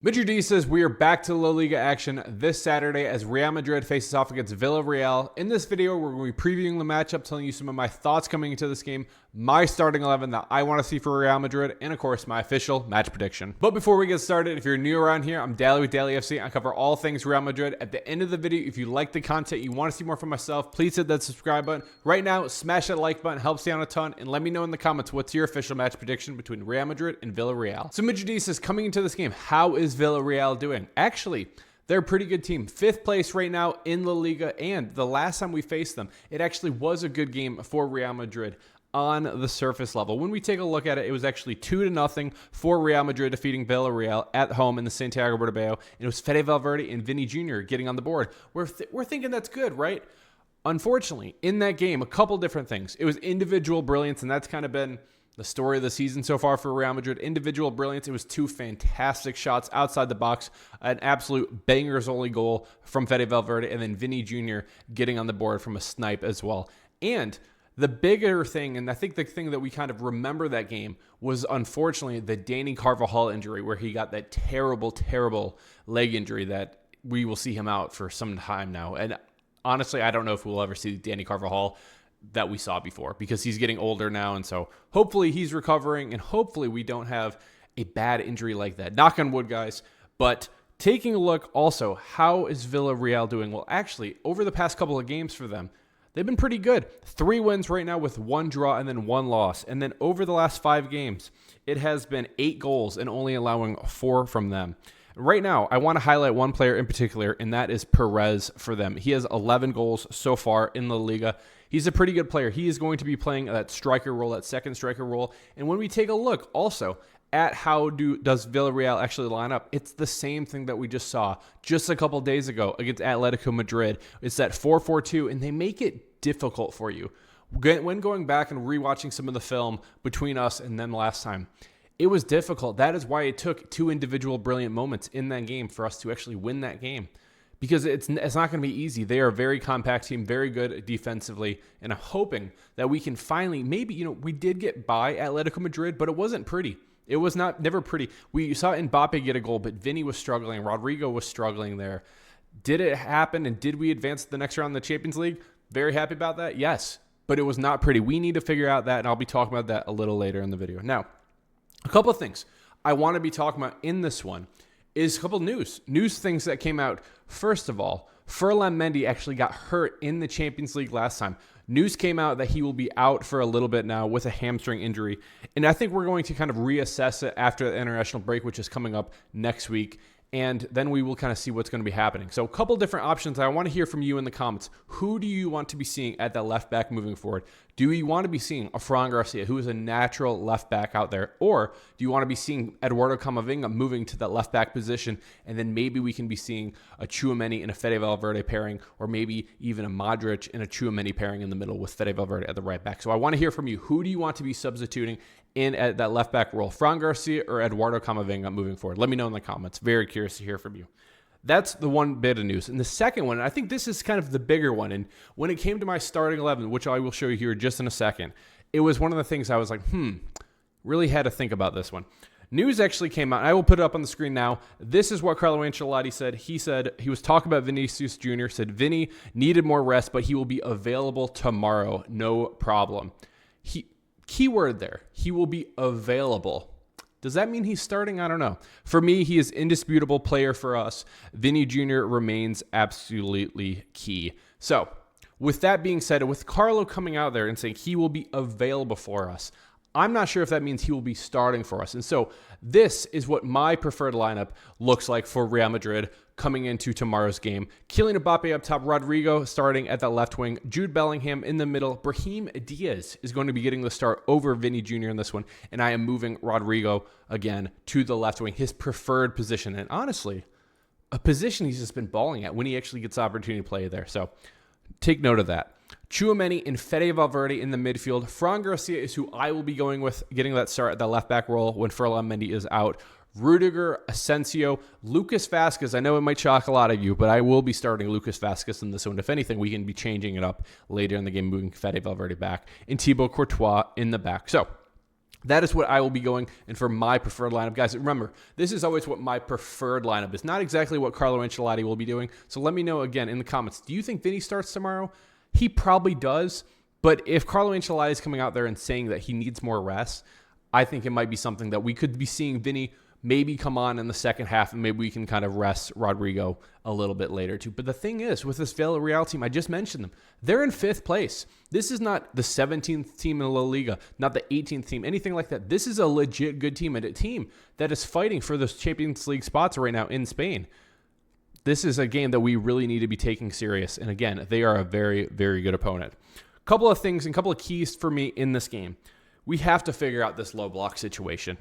Madridistas, we are back to La Liga action this Saturday as Real Madrid faces off against Villarreal. In this video, we're going to be previewing the matchup, telling you some of my thoughts coming into this game, my starting 11 that I want to see for Real Madrid, and of course, my official match prediction. But before we get started, if you're new around here, I'm Dally with Dallyfc. I cover all things Real Madrid. At the end of the video, if you like the content, you want to see more from myself, please hit that subscribe button. Right now, smash that like button, helps me out a ton, and let me know in the comments what's your official match prediction between Real Madrid and Villarreal. So Madridistas, coming into this game, how is Villarreal doing? Actually, they're a pretty good team. 5th place right now in La Liga, and the last time we faced them, it actually was a good game for Real Madrid on the surface level. When we take a look at it, it was actually 2-0 for Real Madrid defeating Villarreal at home in the Santiago Bernabeu, and it was Fede Valverde and Vini Jr. getting on the board. We're thinking that's good, right? Unfortunately, in that game, a couple different things. It was individual brilliance, and that's kind of been the story of the season so far for Real Madrid. Individual brilliance. It was 2 fantastic shots outside the box, an absolute bangers-only goal from Fede Valverde, and then Vini Jr. getting on the board from a snipe as well. And the bigger thing, and I think the thing that we kind of remember that game, was unfortunately the Dani Carvajal injury, where he got that terrible, terrible leg injury that we will see him out for some time now. And honestly, I don't know if we'll ever see Dani Carvajal that we saw before, because he's getting older now, and so hopefully he's recovering, and hopefully we don't have a bad injury like that. Knock on wood, guys. But taking a look also, how is Villarreal doing? Well, actually, over the past couple of games for them, they've been pretty good. 3 wins right now with 1 draw and then 1 loss. And then over the last 5 games, it has been 8 goals and only allowing 4 from them. Right now, I want to highlight one player in particular, and that is Perez for them. He has 11 goals so far in La Liga. He's a pretty good player. He is going to be playing that striker role, that second striker role. And when we take a look also at how does Villarreal actually line up, it's the same thing that we just saw just a couple days ago against Atletico Madrid. It's that 4-4-2, and they make it difficult for you. When going back and rewatching some of the film between us and them last time, it was difficult. That is why it took 2 individual brilliant moments in that game for us to actually win that game, because it's not going to be easy. They are a very compact team, very good defensively, and I'm hoping that we can finally, maybe, we did get by Atletico Madrid, but it wasn't pretty. It was never pretty. We saw Mbappe get a goal, but Vini was struggling. Rodrigo was struggling there. Did it happen, and did we advance to the next round in the Champions League? Very happy about that, yes, but it was not pretty. We need to figure out that, and I'll be talking about that a little later in the video. Now, a couple of things I want to be talking about in this one is a couple of news things that came out. First of all, Ferland Mendy actually got hurt in the Champions League last time. News came out that he will be out for a little bit now with a hamstring injury, and I think we're going to kind of reassess it after the international break, which is coming up next week, and then we will kind of see what's going to be happening. So a couple different options. I want to hear from you in the comments. Who do you want to be seeing at that left back moving forward? Do you want to be seeing a Fran Garcia, who is a natural left back out there? Or do you want to be seeing Eduardo Camavinga moving to that left back position, and then maybe we can be seeing a Tchouaméni and a Fede Valverde pairing, or maybe even a Modric and a Tchouaméni pairing in the middle with Fede Valverde at the right back? So I want to hear from you. Who do you want to be substituting in at that left back role, Fran Garcia or Eduardo Camavinga moving forward? Let me know in the comments. Very curious to hear from you. That's the one bit of news. And the second one, and I think this is kind of the bigger one, and when it came to my starting 11, which I will show you here just in a second, it was one of the things I was like, really had to think about this one. News actually came out, and I will put it up on the screen now. This is what Carlo Ancelotti said. He said he was talking about Vinicius Jr., said Vini needed more rest, but he will be available tomorrow, no problem. Keyword there, he will be available. Does that mean he's starting? I don't know. For me, he is indisputable player for us. Vini Jr. remains absolutely key. So, with that being said, with Carlo coming out there and saying he will be available for us, I'm not sure if that means he will be starting for us. And so this is what my preferred lineup looks like for Real Madrid coming into tomorrow's game. Kylian Mbappe up top, Rodrigo starting at that left wing, Jude Bellingham in the middle. Brahim Diaz is going to be getting the start over Vini Jr. in this one, and I am moving Rodrigo again to the left wing, his preferred position. And honestly, a position he's just been balling at when he actually gets the opportunity to play there. So take note of that. Tchouaméni and Fede Valverde in the midfield. Fran Garcia is who I will be going with, getting that start at the left back role when Ferland Mendy is out. Rudiger, Asensio, Lucas Vazquez. I know it might shock a lot of you, but I will be starting Lucas Vazquez in this one. If anything, we can be changing it up later in the game, moving Fede Valverde back, and Thibaut Courtois in the back. So That is what I will be going and for my preferred lineup. Guys, remember, this is always what my preferred lineup is, not exactly what Carlo Ancelotti will be doing. So let me know again in the comments. Do you think Vini starts tomorrow? He probably does. But if Carlo Ancelotti is coming out there and saying that he needs more rest, I think it might be something that we could be seeing Vini maybe come on in the second half, and maybe we can kind of rest Rodrigo a little bit later too. But the thing is, with this Villarreal team, I just mentioned them. They're in 5th place. This is not the 17th team in La Liga, not the 18th team, anything like that. This is a legit good team, and a team that is fighting for those Champions League spots right now in Spain. This is a game that we really need to be taking serious. And again, they are a very, very good opponent. Couple of things and couple of keys for me in this game. We have to figure out this low block situation.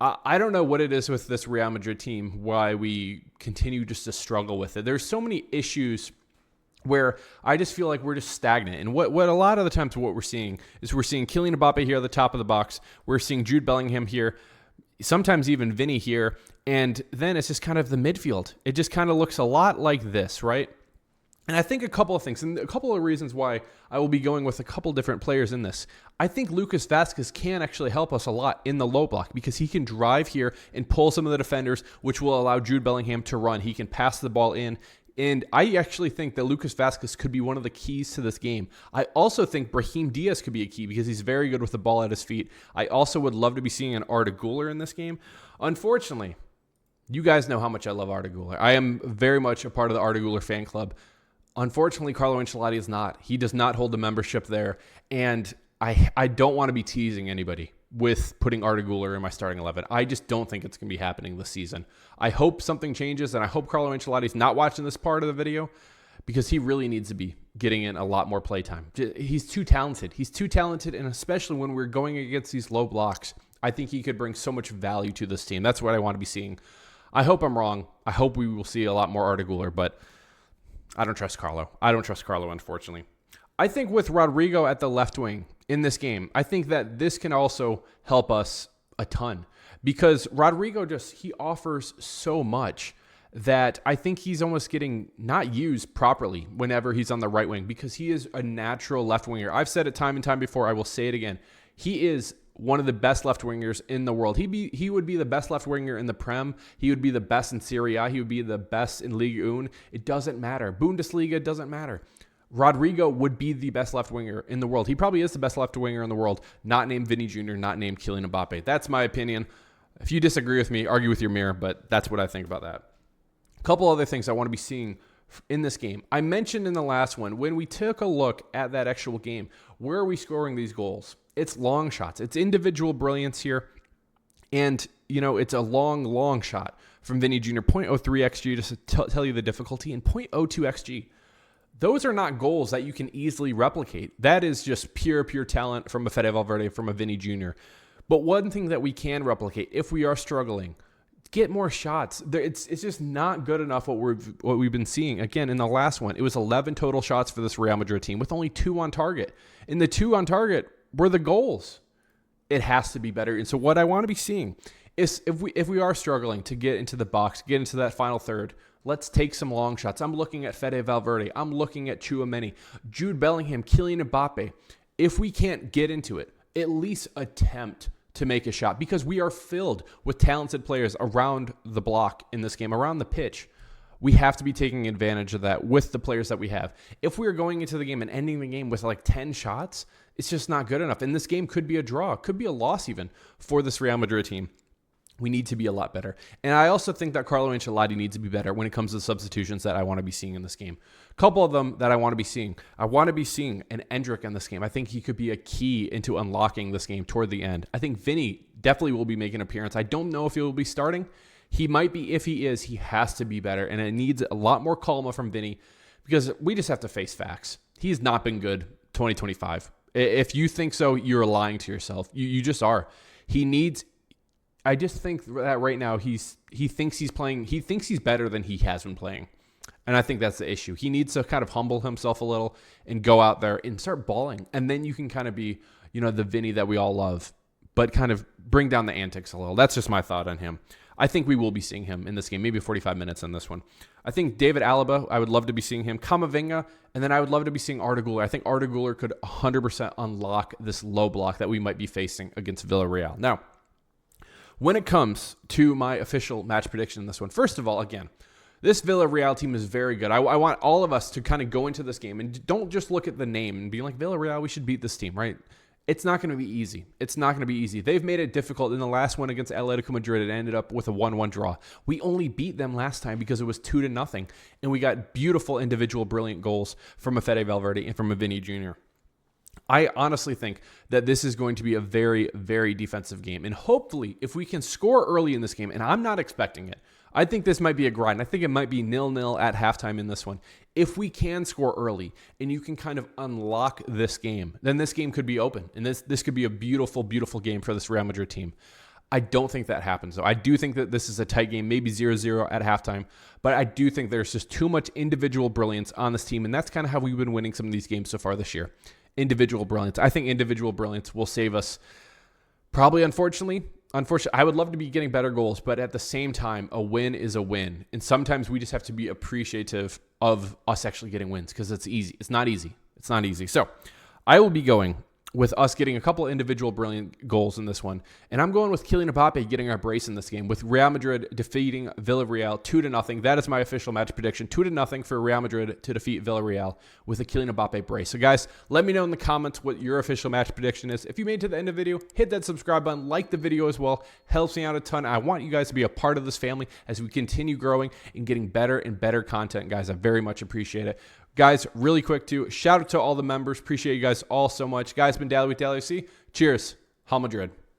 I don't know what it is with this Real Madrid team, why we continue just to struggle with it. There's so many issues where I just feel like we're just stagnant. And what a lot of the times what we're seeing is we're seeing Kylian Mbappe here at the top of the box. We're seeing Jude Bellingham here, sometimes even Vini here. And then it's just kind of the midfield. It just kind of looks a lot like this, right? And I think a couple of things, and a couple of reasons why I will be going with a couple different players in this. I think Lucas Vazquez can actually help us a lot in the low block because he can drive here and pull some of the defenders, which will allow Jude Bellingham to run. He can pass the ball in. And I actually think that Lucas Vazquez could be one of the keys to this game. I also think Brahim Diaz could be a key because he's very good with the ball at his feet. I also would love to be seeing an Arda Güler in this game. Unfortunately, you guys know how much I love Arda Güler. I am very much a part of the Arda Güler fan club. Unfortunately, Carlo Ancelotti is not. He does not hold the membership there. And I don't want to be teasing anybody with putting Arda Güler in my starting 11. I just don't think it's going to be happening this season. I hope something changes, and I hope Carlo Ancelotti is not watching this part of the video because he really needs to be getting in a lot more playtime. He's too talented. He's too talented, and especially when we're going against these low blocks, I think he could bring so much value to this team. That's what I want to be seeing. I hope I'm wrong. I hope we will see a lot more Arda Güler, but I don't trust Carlo. I don't trust Carlo, unfortunately. I think with Rodrigo at the left wing in this game, I think that this can also help us a ton because Rodrigo he offers so much that I think he's almost getting not used properly whenever he's on the right wing because he is a natural left winger. I've said it time and time before. I will say it again. He is one of the best left wingers in the world. He would be the best left winger in the Prem. He would be the best in Serie A. He would be the best in Liga 1. It doesn't matter. Bundesliga doesn't matter. Rodrigo would be the best left winger in the world. He probably is the best left winger in the world, not named Vini Jr., not named Kylian Mbappe. That's my opinion. If you disagree with me, argue with your mirror, but that's what I think about that. A couple other things I want to be seeing in this game. I mentioned in the last one, when we took a look at that actual game, where are we scoring these goals? It's long shots. It's individual brilliance here. And, it's a long shot from Vini Jr. 0.03 XG, just to tell you the difficulty, and 0.02 XG. Those are not goals that you can easily replicate. That is just pure talent from a Fede Valverde, from a Vini Jr. But one thing that we can replicate, if we are struggling, get more shots. It's just not good enough what we've been seeing. Again, in the last one, it was 11 total shots for this Real Madrid team with only 2 on target. And the 2 on target were the goals. It has to be better. And so what I want to be seeing is if we are struggling to get into the box, get into that final third, let's take some long shots. I'm looking at Fede Valverde. I'm looking at Tchouaméni, Jude Bellingham, Kylian Mbappe. If we can't get into it, at least attempt to make a shot because we are filled with talented players around the block in this game, around the pitch. We have to be taking advantage of that with the players that we have. If we are going into the game and ending the game with like 10 shots, it's just not good enough. And this game could be a draw, could be a loss even for this Real Madrid team. We need to be a lot better. And I also think that Carlo Ancelotti needs to be better when it comes to substitutions that I want to be seeing in this game. A couple of them that I want to be seeing. I want to be seeing an Endrick in this game. I think he could be a key into unlocking this game toward the end. I think Vini definitely will be making an appearance. I don't know if he will be starting. He might be. If he is, he has to be better. And it needs a lot more calma from Vini because we just have to face facts. He's not been good 2025. If you think so, you're lying to yourself. You just are. I just think that right now he thinks he's playing. He thinks he's better than he has been playing, and I think that's the issue. He needs to kind of humble himself a little and go out there and start balling, and then you can kind of be, the Vini that we all love, but kind of bring down the antics a little. That's just my thought on him. I think we will be seeing him in this game, maybe 45 minutes in this one. I think David Alaba, I would love to be seeing him. Camavinga, and then I would love to be seeing Arda Güler. I think Arda Güler could 100% unlock this low block that we might be facing against Villarreal. Now, when it comes to my official match prediction in this one, first of all, again, this Villarreal team is very good. I want all of us to kind of go into this game and don't just look at the name and be like, Villarreal, we should beat this team, right? It's not going to be easy. It's not going to be easy. They've made it difficult. In the last one against Atletico Madrid, it ended up with a 1-1 draw. We only beat them last time because it was 2-0, and we got beautiful individual brilliant goals from a Fede Valverde and from a Vini Jr. I honestly think that this is going to be a very, very defensive game. And hopefully, if we can score early in this game, and I'm not expecting it, I think this might be a grind. I think it might be 0-0 at halftime in this one. If we can score early and you can kind of unlock this game, then this game could be open. And this could be a beautiful, beautiful game for this Real Madrid team. I don't think that happens, though. I do think that this is a tight game, maybe 0-0 at halftime. But I do think there's just too much individual brilliance on this team. And that's kind of how we've been winning some of these games so far this year. Individual brilliance. I think individual brilliance will save us. Probably, unfortunately, I would love to be getting better goals, but at the same time, a win is a win. And sometimes we just have to be appreciative of us actually getting wins because it's easy. It's not easy. It's not easy. So I will be going with us getting a couple of individual brilliant goals in this one. And I'm going with Kylian Mbappe getting our brace in this game, with Real Madrid defeating Villarreal 2-0. That is my official match prediction, 2-0 for Real Madrid to defeat Villarreal with a Kylian Mbappe brace. So guys, let me know in the comments what your official match prediction is. If you made it to the end of the video, hit that subscribe button, like the video as well. Helps me out a ton. I want you guys to be a part of this family as we continue growing and getting better and better content, guys. I very much appreciate it. Guys, really quick too, shout out to all the members. Appreciate you guys all so much. Guys, been Dally with Dallyfc. Cheers. Real Madrid.